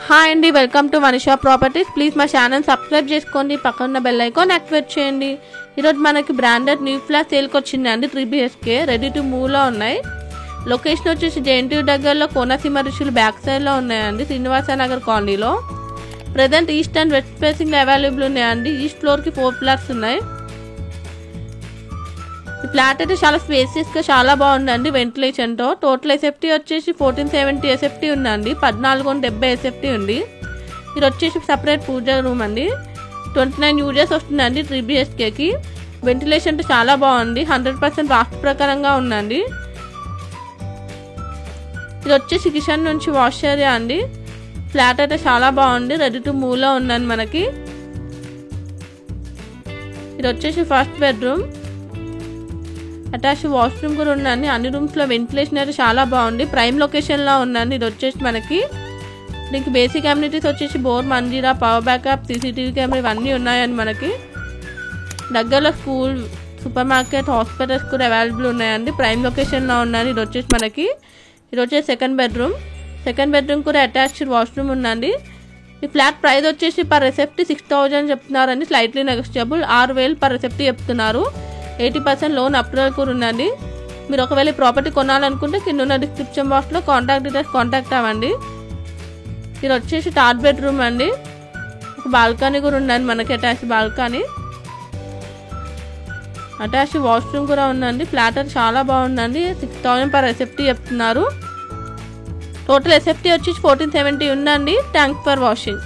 Hi అండి, welcome to Manisha properties. Please మా channel subscribe చేసుకోండి, పక్కన బెల్ ఐకాన్ యాక్టివేట్ చేయండి. ఈరోజు మనకి బ్రాండెడ్ న్యూ ఫ్లాట్ సేల్కి వచ్చిందండి. 3 BHK రెడీ టు మూవ్లో ఉన్నాయి. లొకేషన్ వచ్చేసి JNTU దగ్గరలో కోనసీమ ఋషులు బ్యాక్ సైడ్లో ఉన్నాయండి, శ్రీనివాస నగర్ కాలనీలో. Present east and west facing available ఉన్నాయండి. ఈస్ట్ ఫ్లోర్కి 4 ఫ్లాట్స్ ఉన్నాయి. ఈ ఫ్లాట్ అయితే చాలా స్పేసియస్గా చాలా బాగుందండి వెంటిలేషన్తో. టోటల్ ఎస్ఎఫ్టీ వచ్చేసి 1470 ఎస్ఎఫ్టీ ఉందండి, 1470 ఎస్ఎఫ్టీ ఉంది. ఇది వచ్చేసి సపరేట్ పూజ రూమ్ అండి. 29 యూజెస్ వస్తుందండి 3 BHKకి. వెంటిలేషన్ చాలా బాగుంది, 100% వాస్తు ప్రకారంగా ఉందండి. ఇది వచ్చేసి కిచెన్ నుంచి వాష్ ఏరియా అండి. ఫ్లాట్ అయితే చాలా బాగుంది, రెడీ టు మూవ్లో ఉందండి మనకి. ఇది వచ్చేసి ఫస్ట్ బెడ్రూమ్, అటాచ్ వాష్రూమ్ కూడా ఉందండి. అన్ని రూమ్స్లో వెంటిలేషన్ అయితే చాలా బాగుంది, ప్రైమ్ లొకేషన్లో ఉందండి. ఇది వచ్చేసి మనకి దీనికి బేసిక్ అమ్యూనిటీస్ వచ్చేసి bore, Manjira, power backup, CCTV camera ఇవన్నీ ఉన్నాయండి మనకి. దగ్గరలో స్కూల్, సూపర్ మార్కెట్, హాస్పిటల్స్ కూడా అవైలబుల్ ఉన్నాయండి, ప్రైమ్ లొకేషన్లో ఉన్నాయి. ఇది వచ్చేసి సెకండ్ బెడ్రూమ్ కూడా అటాచ్డ్ వాష్రూమ్ ఉందండి. ఈ ఫ్లాట్ ప్రైస్ వచ్చేసి పర్ ఎస్ఎఫ్టీ 6000 చెప్తున్నారండి, స్లైట్లీ నెగోషియబుల్. 6000 పర్ ఎస్ఎఫ్టీ చెప్తున్నారు. 80% లోన్ అప్రూవల్ కూడా ఉందండి. మీరు ఒకవేళ ఈ ప్రాపర్టీ కొనాలనుకుంటే కింద ఉన్న డిస్క్రిప్షన్ బాక్స్లో కాంటాక్ట్ డీటెయిల్స్ కాంటాక్ట్ అవ్వండి. ఇది వచ్చేసి థర్డ్ బెడ్రూమ్ అండి. ఒక బాల్కనీ కూడా ఉందండి మనకి, అటాచ్ బాల్కనీ, అటాచ్ వాష్రూమ్ కూడా ఉందండి. ఫ్లాట్ అయితే చాలా బాగుందండి, 6000 పర్ ఎస్ఎఫ్టీ చెప్తున్నారు. టోటల్ ఎస్ఎఫ్టీ వచ్చేసి 1470 ఉందండి. Thanks for watching.